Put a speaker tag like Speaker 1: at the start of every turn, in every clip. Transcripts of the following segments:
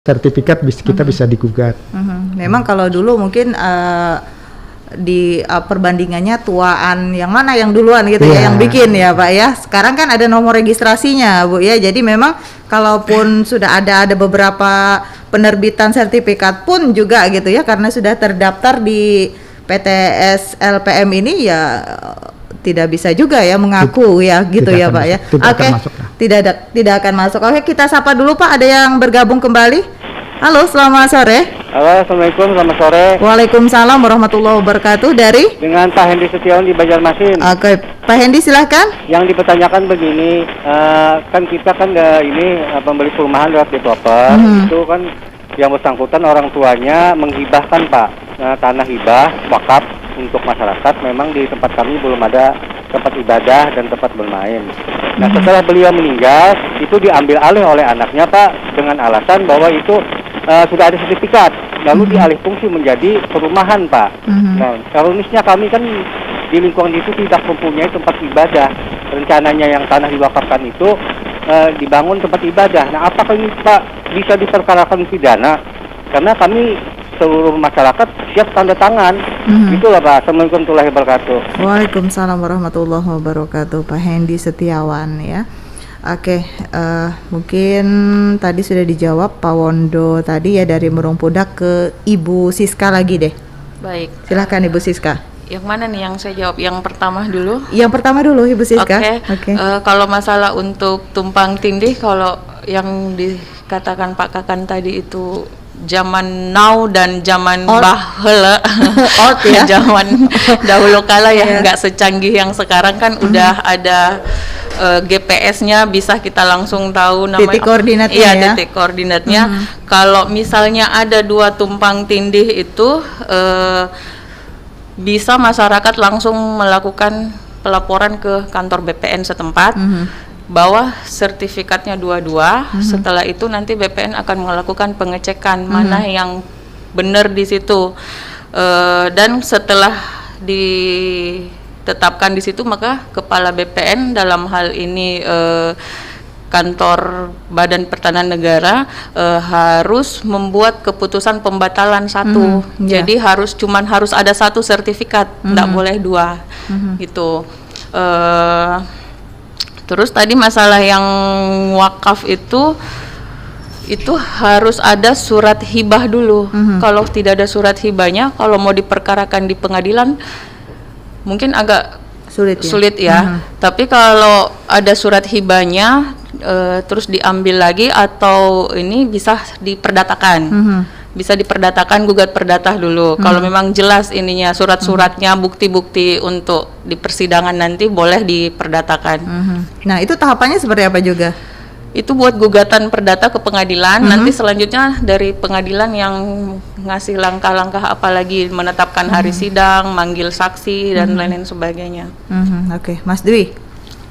Speaker 1: sertifikat kita bisa digugat.
Speaker 2: Memang kalau dulu mungkin di perbandingannya tuaan yang mana yang duluan gitu ya yang bikin ya Pak ya. Sekarang kan ada nomor registrasinya Bu ya. Jadi memang kalaupun sudah ada beberapa penerbitan sertifikat pun juga gitu ya, karena sudah terdaftar di PTS LPM ini ya tidak bisa juga ya mengaku ya gitu ya Pak ya. Oke. Tidak akan masuk. Oke, kita sapa dulu Pak, ada yang bergabung kembali. Halo, selamat sore.
Speaker 3: Halo, assalamualaikum, selamat sore.
Speaker 2: Waalaikumsalam warahmatullahi wabarakatuh. Dari?
Speaker 3: Dengan Pak Hendy Setiawan di Banjarmasin.
Speaker 2: Oke, Pak Hendy silahkan.
Speaker 3: Yang dipertanyakan begini, kan kita kan ini pembeli perumahan lewat developer, itu kan yang bersangkutan orang tuanya menghibahkan Pak, tanah hibah wakaf untuk masyarakat. Memang di tempat kami belum ada tempat ibadah dan tempat bermain. Nah, setelah beliau meninggal, itu diambil alih oleh anaknya Pak dengan alasan bahwa itu sudah ada sertifikat, lalu dialih fungsi menjadi perumahan Pak. Nah, ironisnya kami kan di lingkungan itu tidak mempunyai tempat ibadah. Rencananya yang tanah diwakafkan itu dibangun tempat ibadah. Nah, apakah ini Pak bisa diperkarakan pidana? Karena kami seluruh masyarakat siap tanda tangan. Itulah Pak. Assalamualaikum warahmatullahi wabarakatuh.
Speaker 2: Waalaikumsalam warahmatullahi wabarakatuh. Pak Hendy Setiawan ya. Oke, mungkin tadi sudah dijawab Pak Wondo tadi ya, dari Murung Pudak ke Ibu Siska lagi deh.
Speaker 4: Baik.
Speaker 2: Silahkan Ibu Siska.
Speaker 4: Yang mana nih yang saya jawab? Yang pertama dulu?
Speaker 2: Yang pertama dulu Ibu Siska.
Speaker 4: Oke. Kalau masalah untuk tumpang tindih, kalau yang dikatakan Pak Kakan tadi itu zaman now dan zaman baheula, ya? Zaman dahulu kala ya, nggak secanggih yang sekarang kan udah ada GPS-nya, bisa kita langsung tahu namanya.
Speaker 2: Titik koordinatnya
Speaker 4: ya?
Speaker 2: Titik
Speaker 4: koordinatnya. Kalau misalnya ada dua tumpang tindih itu, bisa masyarakat langsung melakukan pelaporan ke kantor BPN setempat. Bahwa sertifikatnya dua-dua. Setelah itu nanti BPN akan melakukan pengecekan mana yang benar di situ, dan setelah ditetapkan di situ, maka kepala BPN dalam hal ini kantor Badan Pertanahan Negara harus membuat keputusan pembatalan satu. Jadi harus ada satu sertifikat, tidak boleh dua. Gitu. Terus tadi masalah yang wakaf itu harus ada surat hibah dulu. Kalau tidak ada surat hibahnya, kalau mau diperkarakan di pengadilan mungkin agak sulit ya. Tapi kalau ada surat hibahnya, terus diambil lagi atau ini bisa diperdatakan. Bisa diperdatakan, gugat perdata dulu. Kalau memang jelas ininya surat-suratnya, bukti-bukti untuk di persidangan nanti boleh diperdatakan.
Speaker 2: Nah, itu tahapannya seperti apa juga?
Speaker 4: Itu buat gugatan perdata ke pengadilan. Nanti selanjutnya dari pengadilan yang ngasih langkah-langkah, apalagi menetapkan hari sidang, manggil saksi dan lain-lain sebagainya.
Speaker 2: Oke, Mas Dwi.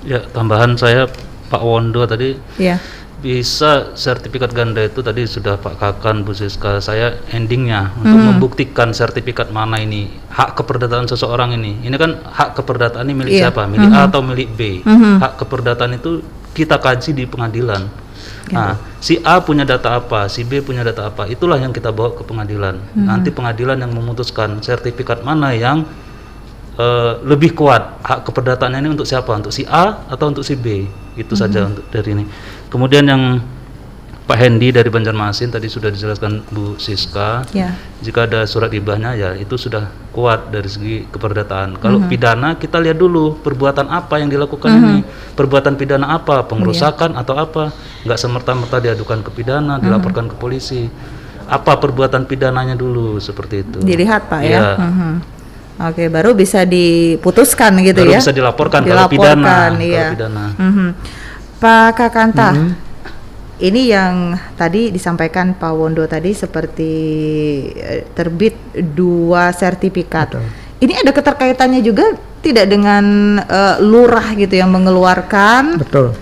Speaker 5: Ya, tambahan saya Pak Wondo tadi.
Speaker 2: Iya.
Speaker 5: Bisa sertifikat ganda itu tadi sudah Pak Kakan, Bu Siska, saya endingnya untuk membuktikan sertifikat mana ini hak keperdataan seseorang ini. Ini kan hak keperdataan ini milik siapa? Milik A atau milik B? Hak keperdataan itu kita kaji di pengadilan. Nah, si A punya data apa, si B punya data apa, itulah yang kita bawa ke pengadilan. Nanti pengadilan yang memutuskan sertifikat mana yang lebih kuat, hak keperdataannya ini untuk siapa, untuk si A atau untuk si B. Itu saja untuk dari ini. Kemudian yang Pak Hendy dari Banjarmasin tadi sudah dijelaskan Bu Siska. Jika ada surat hibahnya ya itu sudah kuat dari segi keperdataan. Kalau pidana kita lihat dulu perbuatan apa yang dilakukan ini. Perbuatan pidana apa, pengerusakan atau apa. Nggak semerta-merta diadukan ke pidana, dilaporkan ke polisi. Apa perbuatan pidananya dulu, seperti itu.
Speaker 2: Dilihat Pak ya. Oke, baru bisa diputuskan gitu
Speaker 5: baru
Speaker 2: ya.
Speaker 5: Bisa dilaporkan kalau pidana.
Speaker 2: Iya.
Speaker 5: Kalau pidana.
Speaker 2: Pak Kakanta, ini yang tadi disampaikan Pak Wondo tadi seperti terbit dua sertifikat.
Speaker 1: Betul.
Speaker 2: Ini ada keterkaitannya juga tidak dengan lurah gitu yang mengeluarkan?
Speaker 1: Betul.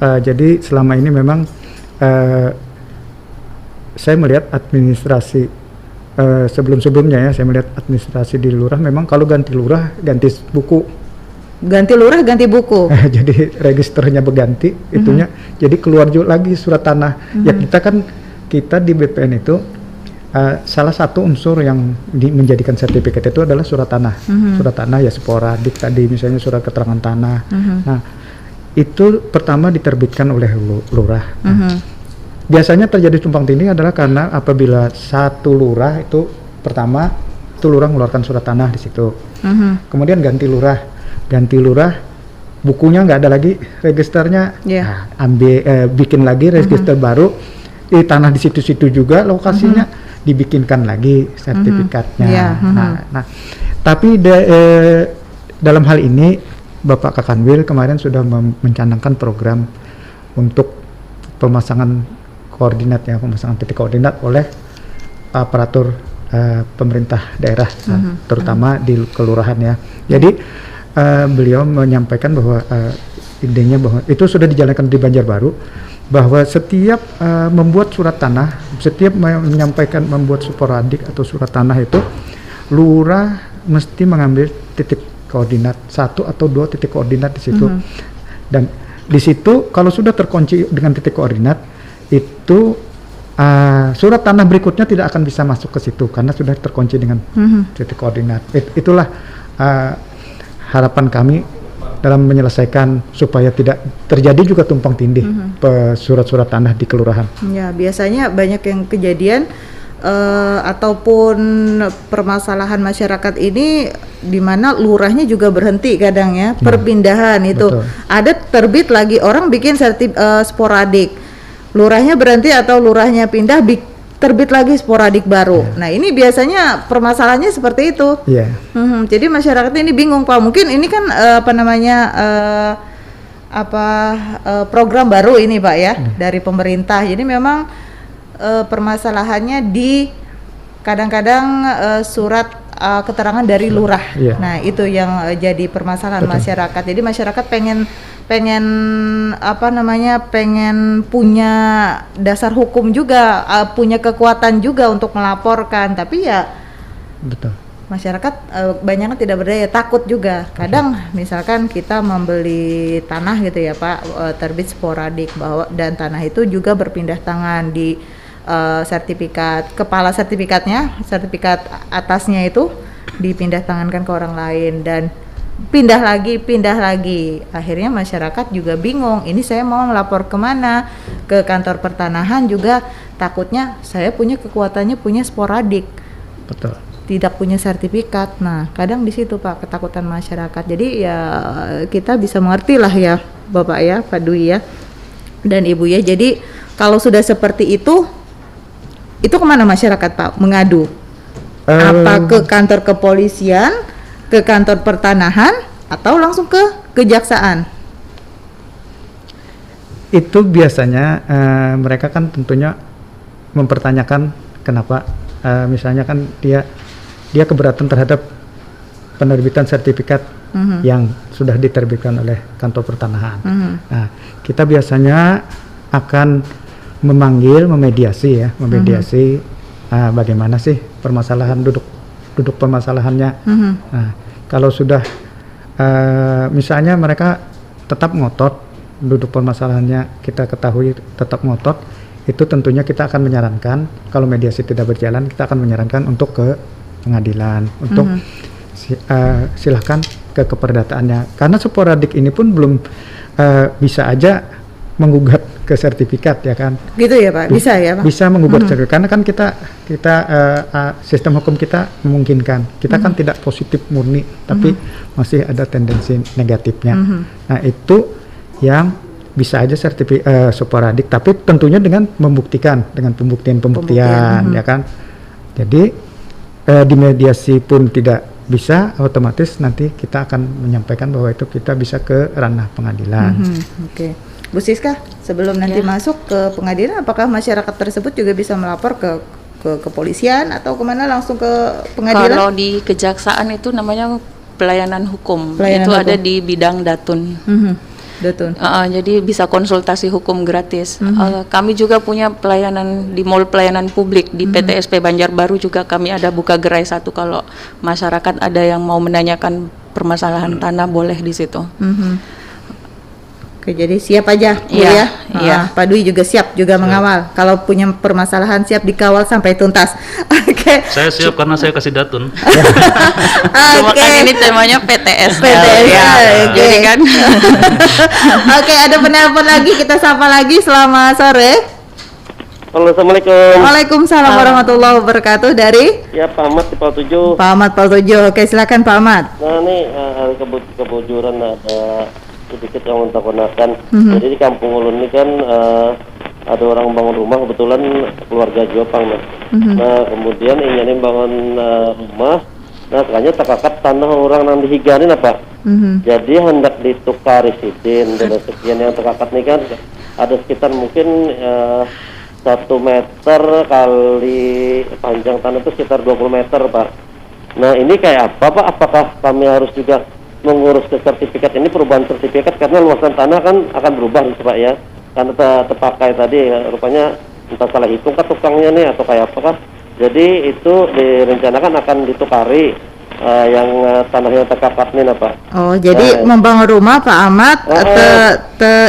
Speaker 1: Jadi selama ini memang saya melihat administrasi sebelum-sebelumnya ya, saya melihat administrasi di lurah memang kalau ganti lurah ganti buku.
Speaker 2: Ganti lurah ganti buku.
Speaker 1: Jadi registernya berganti itunya. Jadi keluar juga lagi surat tanah. Ya kita kan kita di BPN itu salah satu unsur yang menjadikan sertifikat itu adalah surat tanah. Surat tanah ya sporadik tadi, misalnya surat keterangan tanah. Nah, itu pertama diterbitkan oleh lurah. Biasanya terjadi tumpang tindih adalah karena apabila satu lurah itu pertama itu lurah mengeluarkan surat tanah di situ. Kemudian ganti lurah, bukunya nggak ada lagi, registernya, bikin lagi register baru, di tanah di situ-situ juga lokasinya, dibikinkan lagi sertifikatnya. Nah, tapi dalam hal ini Bapak Kakanwil kemarin sudah mencanangkan program untuk pemasangan koordinat ya, pemasangan titik koordinat oleh aparatur pemerintah daerah, terutama di kelurahan ya. Jadi beliau menyampaikan bahwa idenya bahwa itu sudah dijalankan di Banjarbaru, bahwa setiap membuat surat tanah, setiap menyampaikan membuat sporadik atau surat tanah itu, lurah mesti mengambil titik koordinat 1 atau 2 titik koordinat di situ. Dan di situ kalau sudah terkunci dengan titik koordinat itu surat tanah berikutnya tidak akan bisa masuk ke situ karena sudah terkunci dengan titik koordinat. Itulah harapan kami dalam menyelesaikan supaya tidak terjadi juga tumpang tindih surat-surat tanah di kelurahan. Ya, biasanya banyak yang kejadian ataupun permasalahan masyarakat ini di mana lurahnya juga berhenti kadang ya, perpindahan itu. Betul. Ada terbit lagi orang bikin sporadik. Lurahnya berhenti atau lurahnya pindah terbit lagi sporadik baru. Nah, ini biasanya permasalahannya seperti itu. Jadi masyarakat ini bingung, Pak. Mungkin ini kan program baru ini, Pak ya, dari pemerintah. Jadi memang permasalahannya di kadang-kadang surat keterangan dari lurah. Nah, itu yang jadi permasalahan masyarakat. Jadi masyarakat pengen punya dasar hukum juga, punya kekuatan juga untuk melaporkan, tapi ya masyarakat banyaknya tidak berdaya, takut juga. Kadang misalkan kita membeli tanah gitu ya Pak, terbit sporadik dan tanah itu juga berpindah tangan di sertifikat, kepala sertifikat atasnya itu dipindah tangankan ke orang lain dan pindah lagi. Akhirnya masyarakat juga bingung, ini saya mau ngelapor kemana, ke kantor pertanahan juga takutnya saya punya kekuatannya punya sporadik, tidak punya sertifikat. Nah, kadang di situ Pak ketakutan masyarakat. Jadi ya kita bisa mengerti lah ya Bapak ya, Pak Dwi ya dan Ibu ya. Jadi kalau sudah seperti itu kemana masyarakat Pak mengadu? Apa ke kantor kepolisian, ke kantor pertanahan, atau langsung ke kejaksaan? Itu biasanya mereka kan tentunya mempertanyakan kenapa, misalnya kan dia keberatan terhadap penerbitan sertifikat yang sudah diterbitkan oleh kantor pertanahan. Nah, kita biasanya akan memediasi bagaimana sih permasalahan duduk permasalahannya. Nah, kalau sudah misalnya mereka tetap ngotot, duduk permasalahannya kita ketahui tetap ngotot, itu tentunya kita akan menyarankan, kalau mediasi tidak berjalan, kita akan menyarankan untuk ke pengadilan, untuk silahkan ke keperdataannya. Karena sporadik ini pun belum bisa aja menggugat ke sertifikat ya kan. Gitu ya Pak, bisa ya Pak? Bisa menggugat sertifikat, karena kan kita sistem hukum kita memungkinkan. Kita kan tidak positif murni, tapi masih ada tendensi negatifnya. Nah, itu yang bisa aja sporadik, tapi tentunya dengan membuktikan, dengan pembuktian ya kan. Jadi di mediasi pun tidak bisa, otomatis nanti kita akan menyampaikan bahwa itu kita bisa ke ranah pengadilan. Oke. Bu Siska, sebelum nanti masuk ke pengadilan, apakah masyarakat tersebut juga bisa melapor ke kepolisian atau kemana, langsung ke pengadilan? Kalau di kejaksaan itu namanya pelayanan hukum. Ada di bidang datun. Jadi bisa konsultasi hukum gratis. Kami juga punya pelayanan di Mall Pelayanan Publik di PTSP Banjarbaru, juga kami ada buka gerai 1 kalau masyarakat ada yang mau menanyakan permasalahan tanah, boleh di situ.
Speaker 2: Oke, jadi siap aja Bu
Speaker 4: Iya,
Speaker 2: ya.
Speaker 4: iya.
Speaker 2: Pak Dwi juga siap juga mengawal. Kalau punya permasalahan siap dikawal sampai tuntas. Oke.
Speaker 5: Saya siap karena saya kasih datun.
Speaker 4: Cuma
Speaker 2: Oke.
Speaker 4: kan ini temanya PTS.
Speaker 2: PTS,
Speaker 4: ya.
Speaker 2: oke.
Speaker 4: Jadi kan
Speaker 2: Oke, ada penelpon lagi, kita sapa lagi. Selamat sore.
Speaker 6: Halo, Assalamualaikum.
Speaker 2: Waalaikumsalam warahmatullahi wabarakatuh. Dari
Speaker 6: Ya, Pak Ahmad di Pal 7.
Speaker 2: Pak Ahmad Pal 7. Oke, silakan Pak Ahmad.
Speaker 6: Nah, ini kebocoran ada sedikit yang untuk gunakan. Jadi di Kampung Ulun ini kan ada orang bangun rumah, kebetulan keluarga Jopang, Mas. Nah, kemudian ingin bangun rumah. Nah, kayaknya terkakat tanah orang yang dihiganin apa? Jadi hendak ditukari sidin dan sekian yang terkakat ini kan ada sekitar mungkin 1 meter kali panjang tanah itu sekitar 20 meter, Pak. Nah, ini kayak apa, Pak? Apakah kami harus juga mengurus ke sertifikat ini, perubahan sertifikat, karena luasan tanah kan akan berubah gitu, Pak ya, karena terpakai tadi rupanya entah salah hitung kan tukangnya nih atau kayak apakah. Jadi itu direncanakan akan ditukari yang tanahnya terkakat nih, Pak.
Speaker 2: Oh, jadi membangun rumah Pak Ahmad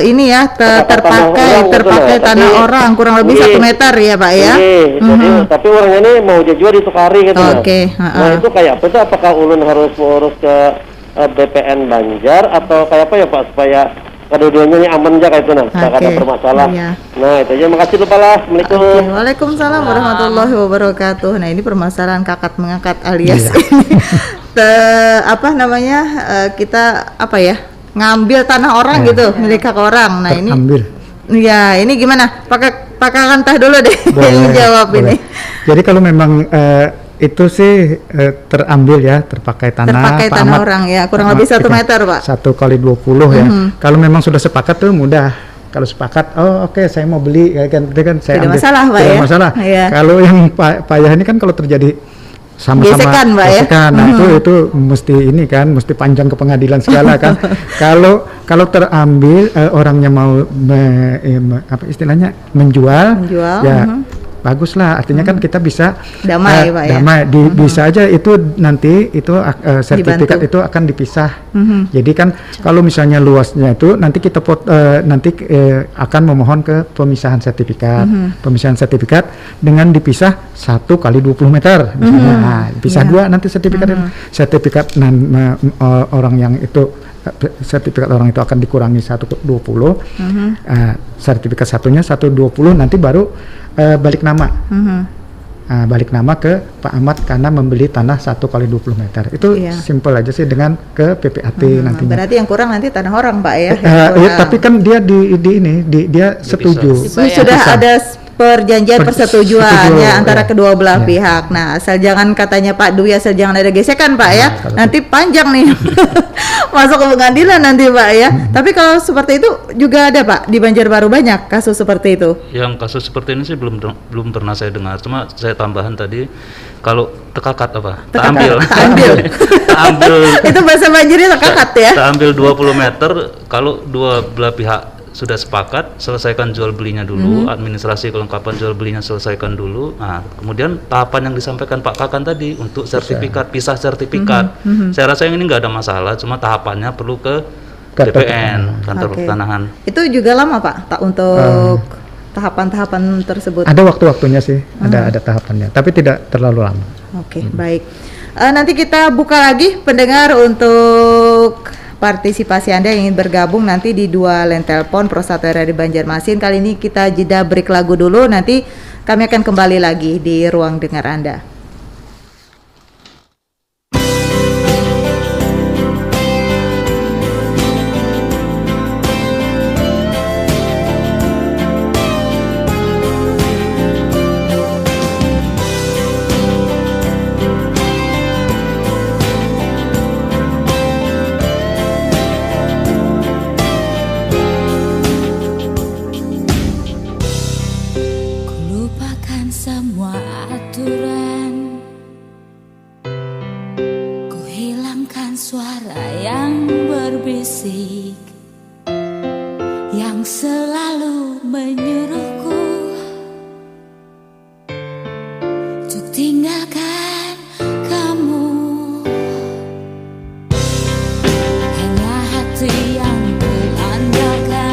Speaker 2: ini ya terpakai tanah orang kurang lebih 1 meter ya Pak ya.
Speaker 6: Jadi tapi orangnya ini mau juga ditukari gitu.
Speaker 2: Oke.
Speaker 6: Nah, itu kayak apa tuh? Apakah ulun harus mengurus ke BPN Banjar atau kayak apa ya Pak, supaya kedua-duanya ini aman aja kayak itu, nah, tidak ada bermasalah.
Speaker 2: Iya.
Speaker 6: Nah, itu aja. Makasih lupa lah. Assalamualaikum.
Speaker 2: Waalaikumsalam warahmatullahi wabarakatuh. Nah, ini permasalahan kakak mengangkat alias apa namanya, kita apa ya, ngambil tanah orang gitu, milik hak orang. Nah,
Speaker 1: Terambil.
Speaker 2: ini gimana? Pakai Kantah dulu deh yang jawab
Speaker 1: boleh.
Speaker 2: ini.
Speaker 1: Jadi kalau memang itu sih terambil ya, terpakai tanah
Speaker 2: Terpakai
Speaker 1: Pak
Speaker 2: tanah
Speaker 1: Ahmad.
Speaker 2: orang ya, kurang lebih 1 meter Pak.
Speaker 1: 1 kali 20 ya. Kalau memang sudah sepakat tuh mudah. Kalau sepakat, oh oke, saya mau beli ya kan, itu kan saya
Speaker 2: Tidak
Speaker 1: ambil.
Speaker 2: masalah, Pak,
Speaker 1: Tidak
Speaker 2: ya?
Speaker 1: masalah.
Speaker 2: Iya.
Speaker 1: Kalau yang payah ini kan kalau terjadi sama-sama
Speaker 2: Gesekan, Pak, ya?
Speaker 1: gesekan. Nah, itu mesti ini kan, mesti panjang ke pengadilan segala kan. Kalau terambil orangnya mau apa istilahnya menjual ya bagus lah, artinya kan kita bisa
Speaker 2: Damai, Pak, ya?
Speaker 1: damai bisa aja itu nanti itu sertifikat
Speaker 2: Dibantu.
Speaker 1: itu akan dipisah. Jadi kan kalau misalnya luasnya itu nanti kita akan memohon ke pemisahan sertifikat. Pemisahan sertifikat dengan dipisah 1 kali 20 meter misalnya. Nah, pisah 2 nanti sertifikat sertifikat orang yang itu sertifikat orang itu akan dikurangi 120. Sertifikat satunya 120 nanti baru balik nama. Balik nama ke Pak Ahmad karena membeli tanah 1 kali 20 meter. Itu simple aja sih dengan ke PPAT nantinya.
Speaker 2: Berarti yang kurang nanti tanah orang Pak ya.
Speaker 1: Tapi kan dia dia setuju.
Speaker 2: Sudah ada perjanjian persetujuannya antara kedua belah pihak. Nah, asal jangan katanya Pak Dwi, asal jangan ada gesekan Pak ya. Nanti panjang nih masuk ke pengadilan nanti Pak ya. Tapi kalau seperti itu juga ada Pak di Banjarbaru, banyak kasus seperti itu.
Speaker 5: Yang kasus seperti ini sih belum pernah saya dengar. Cuma saya tambahan tadi, kalau tekakat apa? Taambil.
Speaker 2: Itu bahasa Banjarnya tekakat ya.
Speaker 5: Taambil 20 meter, kalau dua belah pihak sudah sepakat, selesaikan jual belinya dulu, administrasi kelengkapan jual belinya selesaikan dulu. Nah, kemudian tahapan yang disampaikan Pak Kakan tadi untuk sertifikat, pisah sertifikat. Saya rasa yang ini nggak ada masalah, cuma tahapannya perlu ke BPN, kantor pertanahan.
Speaker 2: Itu juga lama Pak, untuk tahapan-tahapan tersebut.
Speaker 1: Ada waktu-waktunya sih, ada tahapannya, tapi tidak terlalu lama.
Speaker 2: Oke, baik. Nanti kita buka lagi pendengar untuk partisipasi Anda yang ingin bergabung nanti di 2 line telepon Pro 1 RRI Banjarmasin. Kali ini kita jeda break lagu dulu, nanti kami akan kembali lagi di ruang dengar Anda.
Speaker 7: Hanya hati yang ku andalkan.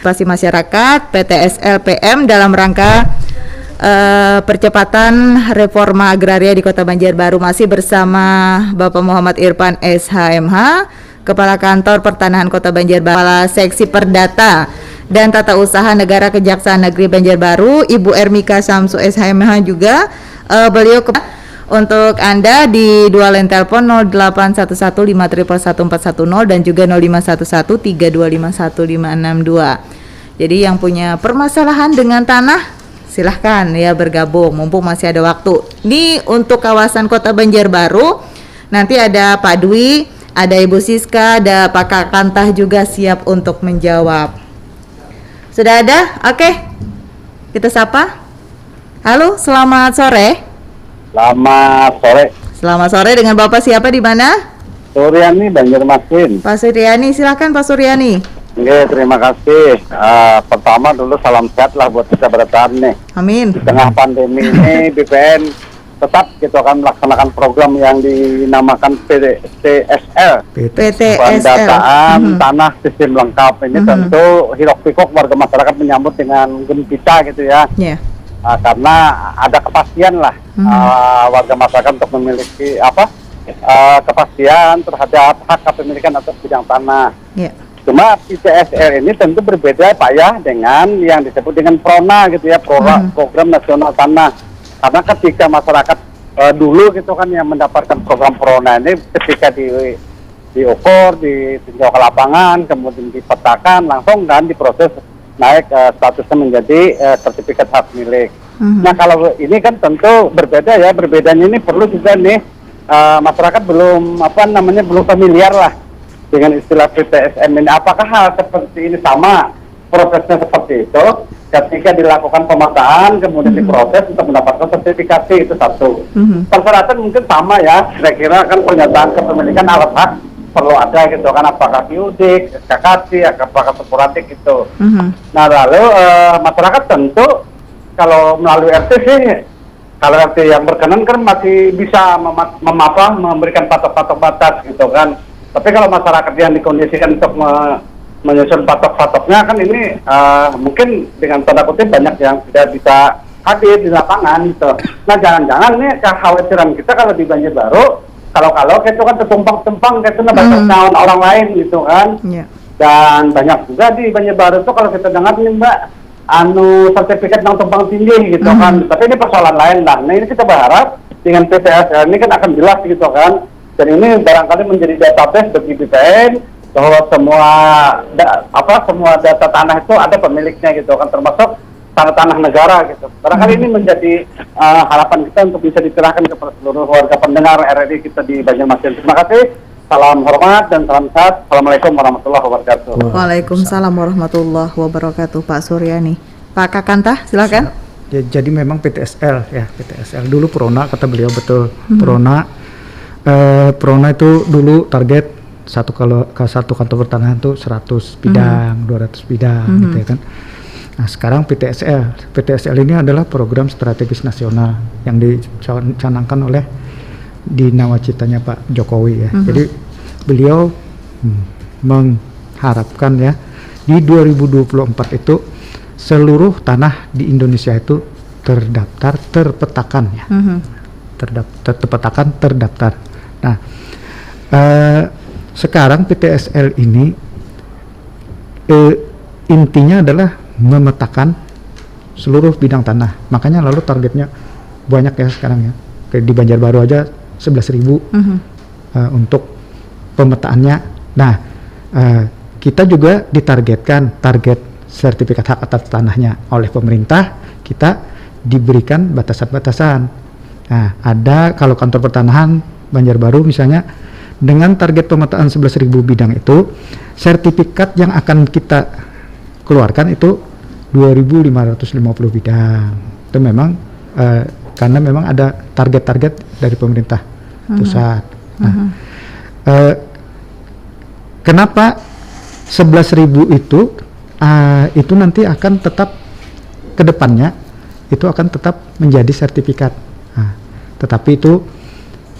Speaker 2: Partisipasi Masyarakat PTSL PM dalam rangka percepatan reforma agraria di Kota Banjarbaru. Masih bersama Bapak Muhammad Irfan SHMH, Kepala Kantor Pertanahan Kota Banjarbaru, Kepala Seksi Perdata dan Tata Usaha Negara Kejaksaan Negeri Banjarbaru, Ibu Ermika Samsu SHMH juga. Beliau untuk Anda di dua line telepon 081153111410 dan juga 051132515662. Jadi yang punya permasalahan dengan tanah silahkan ya bergabung mumpung masih ada waktu. Ini untuk kawasan Kota Banjarbaru nanti ada Pak Dwi, ada Ibu Siska, ada Pak Kakantah juga siap untuk menjawab. Sudah ada? Oke. Kita sapa. Halo, selamat sore.
Speaker 3: Selamat sore.
Speaker 2: Selamat sore, dengan Bapak siapa di mana?
Speaker 3: Suryani Banjarmasin.
Speaker 2: Pak Suryani, silakan Pak Suryani.
Speaker 3: Oke, terima kasih. Pertama dulu salam sehat lah buat kita bertahan nih.
Speaker 2: Amin.
Speaker 3: Di tengah pandemi ini BPN tetap kita akan melaksanakan program yang dinamakan PTSL. Pendataan tanah sistem lengkap. Ini tentu hiruk pikuk warga masyarakat menyambut dengan gembira gitu ya.
Speaker 2: Yeah.
Speaker 3: Karena ada kepastian lah warga masyarakat untuk memiliki kepastian terhadap hak kepemilikan atas bidang tanah.
Speaker 2: Yeah.
Speaker 3: Cuma PTSL ini tentu berbeda Pak ya dengan yang disebut dengan PRONA gitu ya, Program Nasional Tanah. Karena ketika masyarakat dulu gitu kan yang mendapatkan program PRONA ini ketika diukur, ditinjau ke lapangan, kemudian dipetakan langsung dan diproses naik statusnya menjadi sertifikat hak milik. Nah kalau ini kan tentu berbeda ya, berbedanya ini perlu juga nih masyarakat belum belum familiar lah dengan istilah PTSM ini. Apakah hal seperti ini sama prosesnya seperti itu ketika dilakukan pemetaan kemudian diproses untuk mendapatkan sertifikasi, itu satu. Persyaratan mungkin sama ya, kira-kira kan pernyataan kepemilikan alat hak perlu ada gitu kan, apakah biudik, SKKD, apakah sepuratik gitu. Nah lalu masyarakat tentu kalau melalui RT sih, kalau RT yang berkenan kan masih bisa memberikan patok-patok batas gitu kan. Tapi kalau masyarakat yang dikondisikan untuk menyusun patok-patoknya kan ini mungkin dengan tanda kutip banyak yang tidak bisa hadir di lapangan gitu. Nah jangan-jangan nih kekhawatiran kita kalau di Banjarbaru kalau kayak itu kan tertumpang-tumpang kayak itu baca orang lain gitu kan. Dan banyak juga di Banjarbaru itu kalau kita dengar nih Mbak sertifikat yang tumpang tinggi gitu kan. Tapi ini persoalan lain lah. Nah ini kita berharap dengan PTSL ini kan akan jelas gitu kan. Dan ini barangkali menjadi database bagi BPN bahwa semua data tanah itu ada pemiliknya gitu kan, termasuk tanah negara gitu. Barangkali ini menjadi harapan kita untuk bisa diserahkan kepada seluruh warga pendengar RRI kita di Banjarmasin. Terima kasih. Salam hormat dan salam sehat. Assalamualaikum warahmatullahi wabarakatuh.
Speaker 2: Waalaikumsalam warahmatullahi wabarakatuh. Pak Suryani. Pak Kakantah, silakan.
Speaker 1: Ya, jadi memang PTSL ya, PTSL dulu PRONA kata beliau betul. PRONA itu dulu target satu kantor pertanahan itu 100 bidang, 200 bidang gitu ya kan. Nah sekarang PTSL ini adalah program strategis nasional yang dicanangkan oleh di nawacitanya Pak Jokowi ya. Jadi beliau mengharapkan ya di 2024 itu seluruh tanah di Indonesia itu terdaftar, terpetakan ya. Terdaftar. Nah sekarang PTSL ini intinya adalah memetakan seluruh bidang tanah. Makanya lalu targetnya banyak ya sekarang ya. Kayak di Banjarbaru aja 11.000 untuk pemetaannya. Nah, kita juga ditargetkan target sertifikat hak atas tanahnya oleh pemerintah, kita diberikan batasan-batasan. Nah, ada kalau kantor pertanahan Banjarbaru misalnya dengan target pemetaan 11.000 bidang itu, sertifikat yang akan kita keluarkan itu 2.550 bidang. Itu memang karena memang ada target-target dari pemerintah pusat. Nah, kenapa 11.000 itu nanti akan tetap ke depannya itu akan tetap menjadi sertifikat. Nah, tetapi itu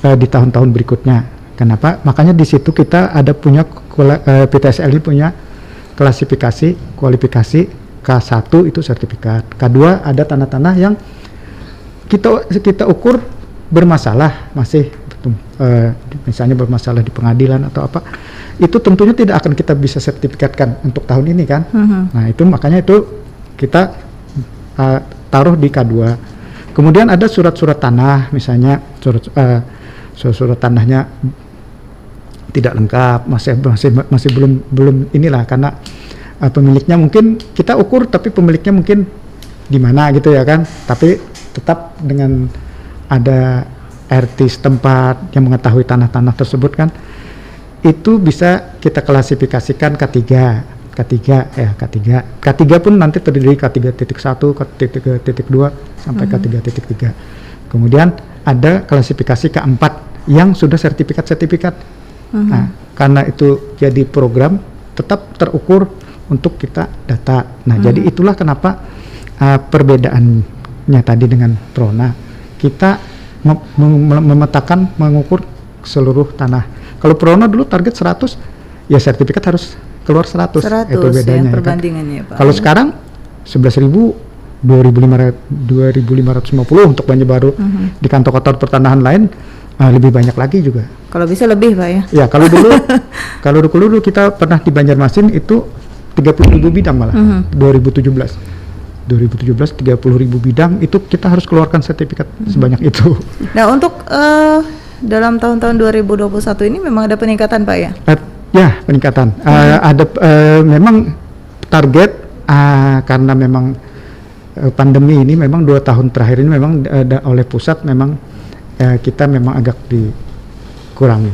Speaker 1: di tahun-tahun berikutnya. Kenapa? Makanya di situ kita ada punya PTSL ini punya kualifikasi K1 itu sertifikat. K2 ada tanah-tanah yang kita ukur bermasalah, masih misalnya bermasalah di pengadilan atau apa, itu tentunya tidak akan kita bisa sertifikatkan untuk tahun ini kan. Nah itu makanya itu kita taruh di K2. Kemudian ada surat-surat tanah, misalnya surat tanahnya tidak lengkap, masih belum inilah, karena pemiliknya mungkin kita ukur tapi pemiliknya mungkin di mana gitu ya kan, tapi tetap dengan ada RT setempat yang mengetahui tanah-tanah tersebut kan, itu bisa kita klasifikasikan K3 pun nanti terdiri K3.1, K3.2 sampai K3.3. Kemudian ada klasifikasi K4 yang sudah sertifikat. Nah, karena itu jadi program tetap terukur untuk kita data. Nah, jadi itulah kenapa perbedaannya tadi dengan Prona. Kita memetakan, mengukur seluruh tanah. Kalau Prona dulu target 100, ya sertifikat harus keluar 100 itu bedanya ya, perbandingannya kan? Pak. Kalau sekarang 11.000, 2.550 untuk Banjarbaru. Di kantor-kantor pertanahan lain lebih banyak lagi juga. Kalau bisa lebih Pak ya? Ya kalau dulu kita pernah di Banjarmasin itu 30.000 bidang malah. 2017 30.000 bidang itu kita harus keluarkan sertifikat sebanyak itu. Nah untuk dalam tahun-tahun 2021 ini memang ada peningkatan Pak ya? Ya peningkatan. Ada memang target karena memang pandemi ini memang 2 tahun terakhir ini memang oleh pusat memang kita memang agak dikurangi.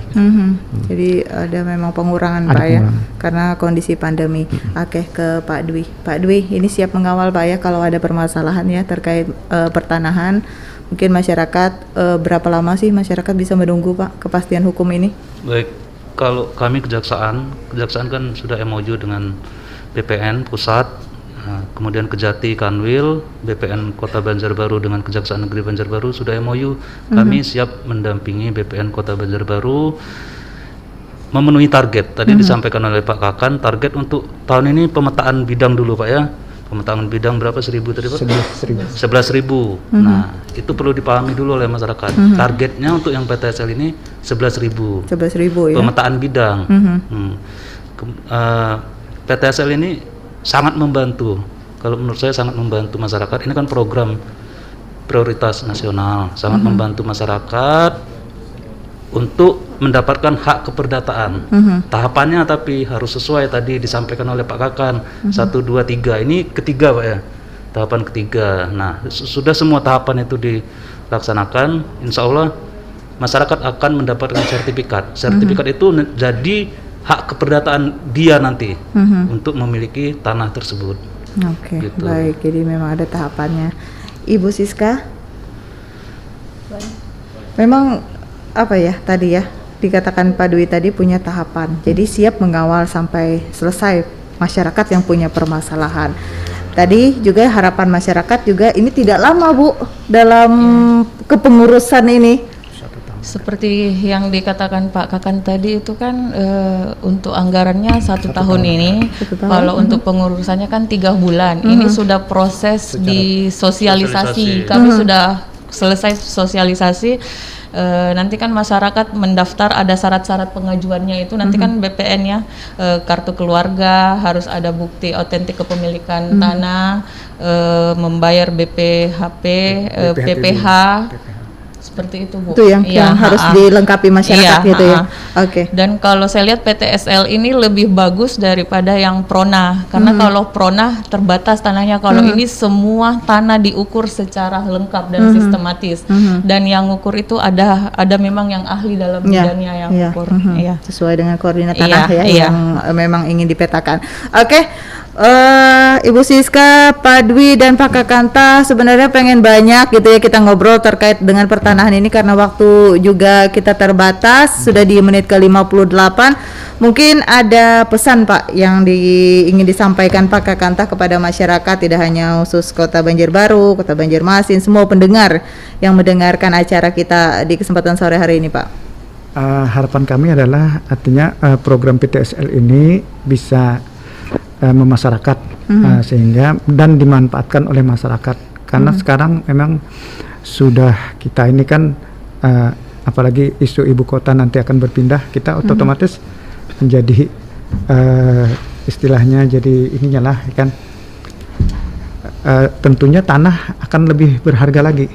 Speaker 1: Jadi ada memang pengurangan Pak ya, karena kondisi pandemi. Oke, ke Pak Dwi. Pak Dwi, ini siap mengawal Pak ya kalau ada permasalahan ya terkait pertanahan. Mungkin masyarakat berapa lama sih masyarakat bisa menunggu Pak kepastian hukum ini? Baik, kalau kami kejaksaan kan sudah MOU dengan BPN pusat. Kemudian Kejati Kanwil, BPN Kota Banjarbaru dengan Kejaksaan Negeri Banjarbaru sudah MOU. Kami siap mendampingi BPN Kota Banjarbaru memenuhi target. Tadi disampaikan oleh Pak Kakan, target untuk tahun ini pemetaan bidang dulu Pak ya. Pemetaan bidang berapa? 1.000 tadi Pak? 11.000. Nah, itu perlu dipahami dulu oleh masyarakat. Targetnya untuk yang PTSL ini 11.000 ya. Pemetaan bidang. PTSL ini sangat membantu, kalau menurut saya sangat membantu masyarakat. Ini kan program prioritas nasional, sangat membantu masyarakat untuk mendapatkan hak keperdataan. Tahapannya tapi harus sesuai tadi disampaikan oleh Pak Kakan. 1, 2, 3 ini ketiga Pak ya, tahapan ketiga. Nah sudah semua tahapan itu dilaksanakan, insya Allah masyarakat akan mendapatkan sertifikat. Sertifikat itu jadi hak keperdataan dia nanti untuk memiliki tanah tersebut. Oke, gitu. Baik. Jadi memang ada tahapannya. Ibu Siska, memang apa ya tadi ya dikatakan Pak Dwi tadi punya tahapan. Jadi siap mengawal sampai selesai masyarakat yang punya permasalahan. Tadi juga harapan masyarakat juga ini tidak lama Bu dalam kepengurusan ini.
Speaker 4: Seperti yang dikatakan Pak Kakan tadi itu kan untuk anggarannya 1 tahun ini. Kalau untuk pengurusannya kan 3 bulan. Ini sudah proses di sosialisasi. Kami sudah selesai sosialisasi. Nanti kan masyarakat mendaftar, ada syarat-syarat pengajuannya itu nanti kan BPN ya, kartu keluarga, harus ada bukti otentik kepemilikan tanah, membayar BPHP, PPH. Seperti itu Bu. Itu yang harus dilengkapi masyarakat gitu ya. Oke. Dan kalau saya lihat PTSL ini lebih bagus daripada yang Prona, karena kalau Prona terbatas tanahnya, kalau ini semua tanah diukur secara lengkap dan sistematis. Dan yang ukur itu ada memang yang ahli dalam bidangnya yang ukur. Sesuai dengan koordinat tanah yang memang ingin dipetakan. Oke. Ibu Siska, Pak Dwi dan Pak Kakanta sebenarnya pengen banyak gitu ya kita ngobrol terkait dengan pertanahan ini karena waktu juga kita terbatas, sudah di menit ke-58. Mungkin ada pesan Pak yang ingin disampaikan Pak Kakanta kepada masyarakat, tidak hanya khusus Kota Banjarbaru, Kota Banjarmasin, semua pendengar yang mendengarkan acara kita di kesempatan sore hari ini Pak. Harapan kami adalah artinya program PTSL ini bisa
Speaker 1: memasyarakat, sehingga dan dimanfaatkan oleh masyarakat karena sekarang memang sudah kita ini kan apalagi isu ibu kota nanti akan berpindah, kita otomatis menjadi istilahnya jadi ininya lah kan, tentunya tanah akan lebih berharga lagi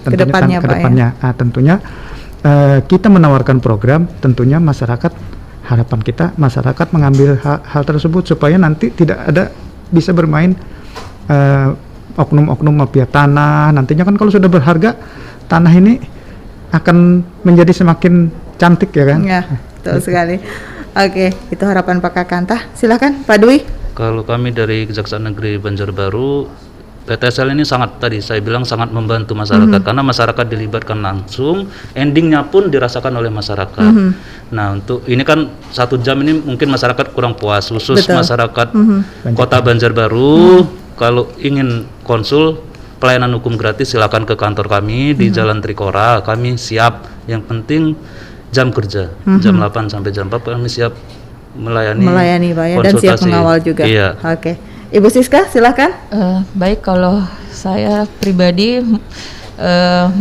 Speaker 1: tentunya kedepannya. Tentunya kita menawarkan program, tentunya masyarakat, harapan kita masyarakat mengambil hal tersebut supaya nanti tidak ada bisa bermain oknum-oknum mafia tanah. Nantinya kan kalau sudah berharga, tanah ini akan menjadi semakin cantik ya kan.
Speaker 2: Ya, betul sekali. Oke, itu harapan Pak Kakantah. Silakan Pak Dwi.
Speaker 5: Kalau kami dari Kejaksaan Negeri Banjarbaru, PTSL ini sangat, tadi saya bilang sangat membantu masyarakat karena masyarakat dilibatkan langsung, endingnya pun dirasakan oleh masyarakat. Nah, untuk ini kan 1 jam ini mungkin masyarakat kurang puas, khusus masyarakat Kota Banjarbaru. Kalau ingin konsul pelayanan hukum gratis, silakan ke kantor kami di Jalan Trikora. Kami siap. Yang penting jam kerja, jam 8 sampai jam 4 kami siap melayani Pak ya, dan siap mengawal
Speaker 2: juga.
Speaker 5: Iya.
Speaker 2: Oke. Ibu Siska, silakan.
Speaker 4: Baik, kalau saya pribadi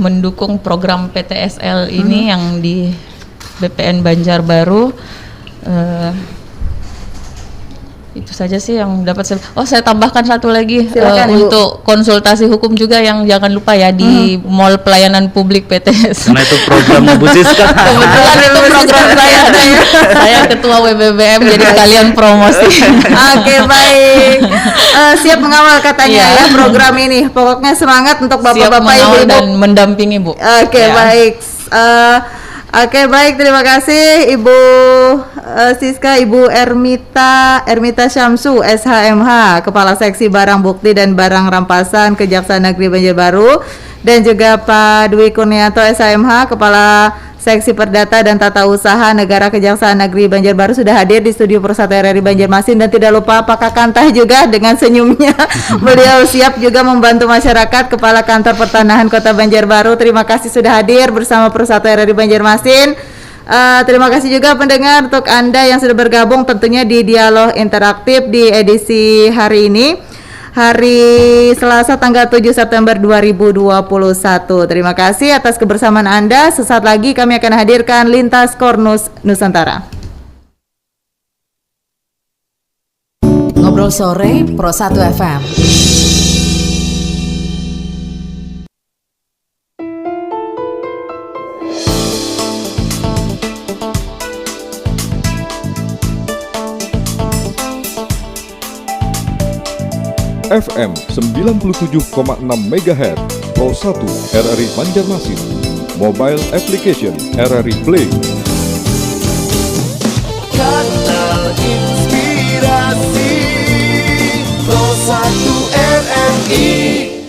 Speaker 4: mendukung program PTSL ini yang di BPN Banjarbaru. Itu saja sih yang dapat saya tambahkan satu lagi.
Speaker 2: Silakan,
Speaker 4: untuk konsultasi hukum juga yang jangan lupa ya di Mall Pelayanan Publik PTS.
Speaker 5: Karena itu program Bu Siska.
Speaker 4: Kebetulan itu program saya ketua WBBM, jadi kalian promosi.
Speaker 2: Oke, baik. Siap mengawal katanya ya program ini. Pokoknya semangat untuk bapak-bapak, ibu-ibu
Speaker 4: dan mendampingi Bu.
Speaker 2: Oke, baik. Oke, baik, terima kasih Ibu Siska, Ibu Ermita Syamsu, SHMH, Kepala Seksi Barang Bukti dan Barang Rampasan Kejaksaan Negeri Banjarbaru, dan juga Pak Dwi Kurnianto, SHMH, Kepala Seksi Perdata dan Tata Usaha Negara Kejaksaan Negeri Banjarbaru sudah hadir di studio Persatu RRI Banjarmasin, dan tidak lupa Pak Kakantah juga dengan senyumnya. Beliau siap juga membantu masyarakat, Kepala Kantor Pertanahan Kota Banjarbaru. Terima kasih sudah hadir bersama Persatu RRI Banjarmasin. Terima kasih juga pendengar untuk Anda yang sudah bergabung tentunya di dialog interaktif di edisi hari ini, hari Selasa tanggal 7 September 2021. Terima kasih atas kebersamaan Anda. Sesaat lagi kami akan hadirkan Lintas Kornus Nusantara.
Speaker 7: Ngobrol sore Pro 1 FM.
Speaker 8: FM 97,6 MHz Pro 1 RRI Banjarmasin. Mobile application RRI Play.
Speaker 9: Kanal Inspirasi Pro 1 RRI.